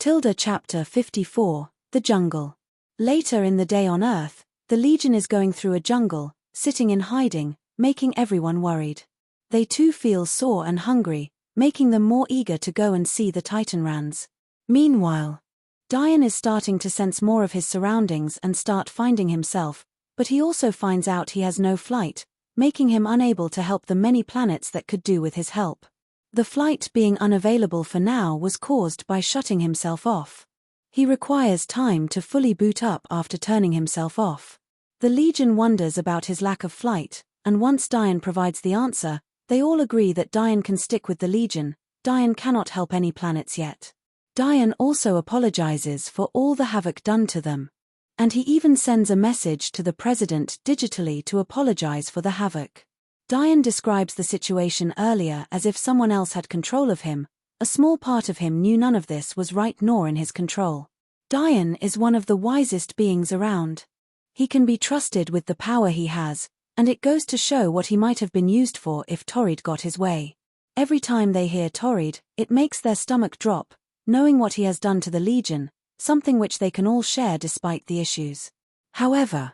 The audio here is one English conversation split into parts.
Chapter 54, The Jungle. Later in the day on Earth, the Legion is going through a jungle, sitting in hiding, making everyone worried. They too feel sore and hungry, making them more eager to go and see the Titanrans. Meanwhile, Dian is starting to sense more of his surroundings and start finding himself, but he also finds out he has no flight, making him unable to help the many planets that could do with his help. The flight being unavailable for now was caused by shutting himself off. He requires time to fully boot up after turning himself off. The Legion wonders about his lack of flight, and once Dian provides the answer, they all agree that Dian can stick with the Legion. Dian cannot help any planets yet. Dian also apologizes for all the havoc done to them. And he even sends a message to the president digitally to apologize for the havoc. Dian describes the situation earlier as if someone else had control of him. A small part of him knew none of this was right nor in his control. Dian is one of the wisest beings around. He can be trusted with the power he has, and it goes to show what he might have been used for if Torrid got his way. Every time they hear Torrid, it makes their stomach drop, knowing what he has done to the Legion, something which they can all share despite the issues. However,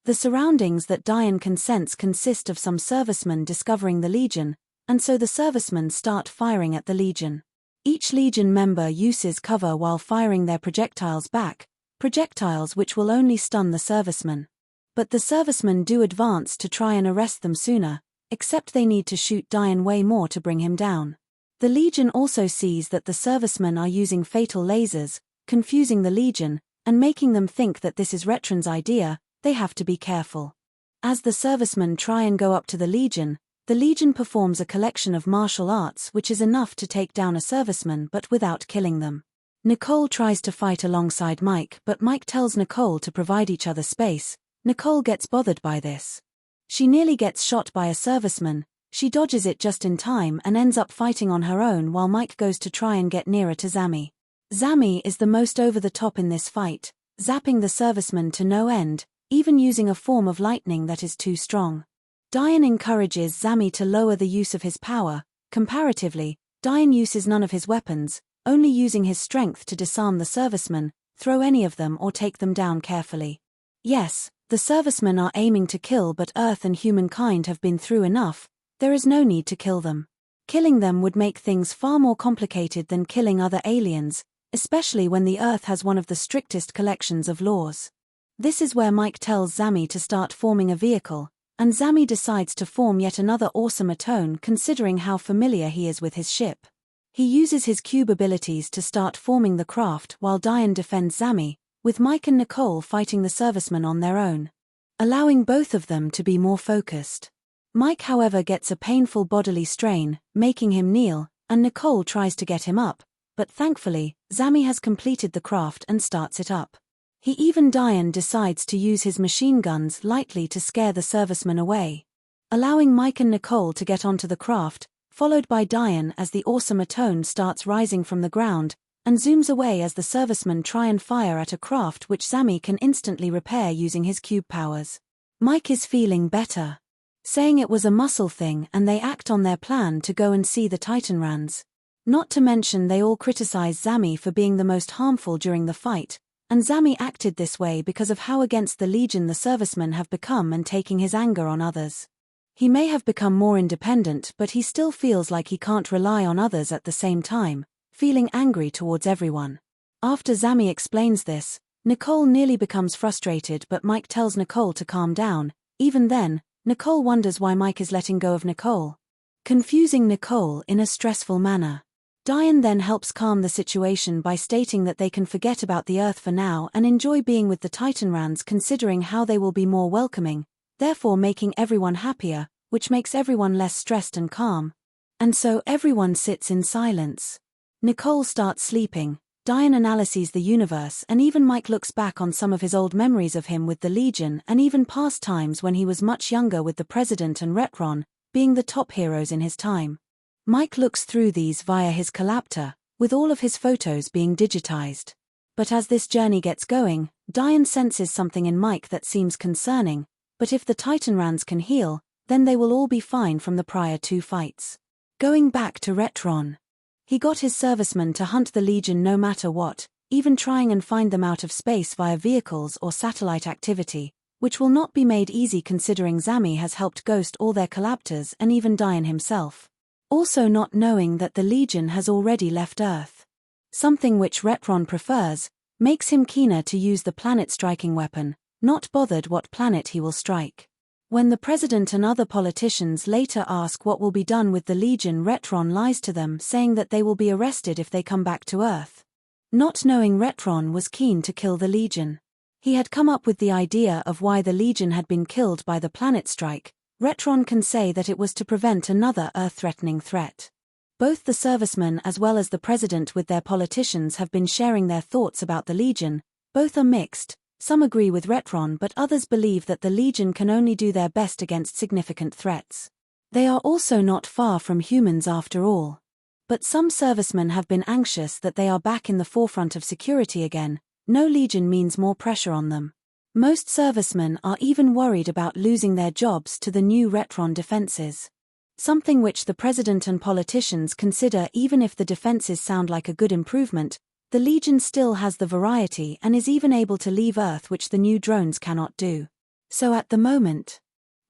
the surroundings that Dian can sense consist of some servicemen discovering the Legion, and so the servicemen start firing at the Legion. Each Legion member uses cover while firing their projectiles back, projectiles which will only stun the servicemen. But the servicemen do advance to try and arrest them sooner, except they need to shoot Dian way more to bring him down. The Legion also sees that the servicemen are using fatal lasers, confusing the Legion, and making them think that this is Retron's idea. They have to be careful. As the servicemen try and go up to the Legion performs a collection of martial arts which is enough to take down a serviceman but without killing them. Nicole tries to fight alongside Mike, but Mike tells Nicole to provide each other space. Nicole gets bothered by this. She nearly gets shot by a serviceman. She dodges it just in time and ends up fighting on her own while Mike goes to try and get nearer to Zami. Zami is the most over the top in this fight, zapping the serviceman to no end, even using a form of lightning that is too strong. Dian encourages Zami to lower the use of his power. Comparatively, Dian uses none of his weapons, only using his strength to disarm the servicemen, throw any of them or take them down carefully. Yes, the servicemen are aiming to kill, but Earth and humankind have been through enough. There is no need to kill them. Killing them would make things far more complicated than killing other aliens, especially when the Earth has one of the strictest collections of laws. This is where Mike tells Zami to start forming a vehicle, and Zami decides to form yet another awesome atone considering how familiar he is with his ship. He uses his cube abilities to start forming the craft while Dian defends Zami, with Mike and Nicole fighting the servicemen on their own, allowing both of them to be more focused. Mike, however, gets a painful bodily strain, making him kneel, and Nicole tries to get him up, but thankfully, Zami has completed the craft and starts it up. Dian decides to use his machine guns lightly to scare the servicemen away, allowing Mike and Nicole to get onto the craft, followed by Dian as the awesome atone starts rising from the ground, and zooms away as the servicemen try and fire at a craft which Zami can instantly repair using his cube powers. Mike is feeling better, saying it was a muscle thing, and they act on their plan to go and see the Titanrans. Not to mention they all criticize Zami for being the most harmful during the fight, and Zami acted this way because of how against the Legion the servicemen have become and taking his anger on others. He may have become more independent, but he still feels like he can't rely on others at the same time, feeling angry towards everyone. After Zami explains this, Nicole nearly becomes frustrated, but Mike tells Nicole to calm down. Even then, Nicole wonders why Mike is letting go of Nicole, confusing Nicole in a stressful manner. Dian then helps calm the situation by stating that they can forget about the Earth for now and enjoy being with the Titanrans considering how they will be more welcoming, therefore making everyone happier, which makes everyone less stressed and calm. And so everyone sits in silence. Nicole starts sleeping, Dian analyses the universe, and even Mike looks back on some of his old memories of him with the Legion and even past times when he was much younger with the President and Retron, being the top heroes in his time. Mike looks through these via his collaptor, with all of his photos being digitized. But as this journey gets going, Dian senses something in Mike that seems concerning, but if the Titanrans can heal, then they will all be fine from the prior two fights. Going back to Retron. He got his servicemen to hunt the Legion no matter what, even trying and find them out of space via vehicles or satellite activity, which will not be made easy considering Zami has helped ghost all their collabtors and even Dian himself. Also not knowing that the Legion has already left Earth. Something which Retron prefers, makes him keener to use the planet-striking weapon, not bothered what planet he will strike. When the president and other politicians later ask what will be done with the Legion, Retron lies to them saying that they will be arrested if they come back to Earth. Not knowing Retron was keen to kill the Legion. He had come up with the idea of why the Legion had been killed by the planet strike. Retron can say that it was to prevent another Earth-threatening threat. Both the servicemen as well as the president with their politicians have been sharing their thoughts about the Legion. Both are mixed. Some agree with Retron but others believe that the Legion can only do their best against significant threats. They are also not far from humans after all. But some servicemen have been anxious that they are back in the forefront of security again. No Legion means more pressure on them. Most servicemen are even worried about losing their jobs to the new Retron defenses. Something which the president and politicians consider. Even if the defenses sound like a good improvement, the Legion still has the variety and is even able to leave Earth, which the new drones cannot do. So at the moment,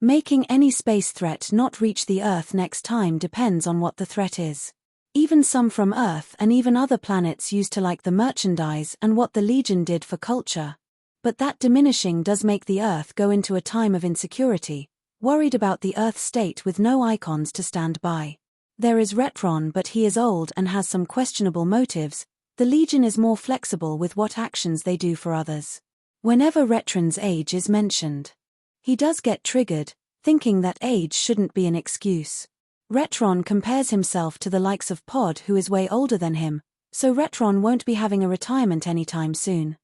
making any space threat not reach the Earth next time depends on what the threat is. Even some from Earth and even other planets used to like the merchandise and what the Legion did for culture. But that diminishing does make the Earth go into a time of insecurity, worried about the Earth state with no icons to stand by. There is Retron, but he is old and has some questionable motives. The Legion is more flexible with what actions they do for others. Whenever Retron's age is mentioned, he does get triggered, thinking that age shouldn't be an excuse. Retron compares himself to the likes of Pod, who is way older than him, so Retron won't be having a retirement anytime soon.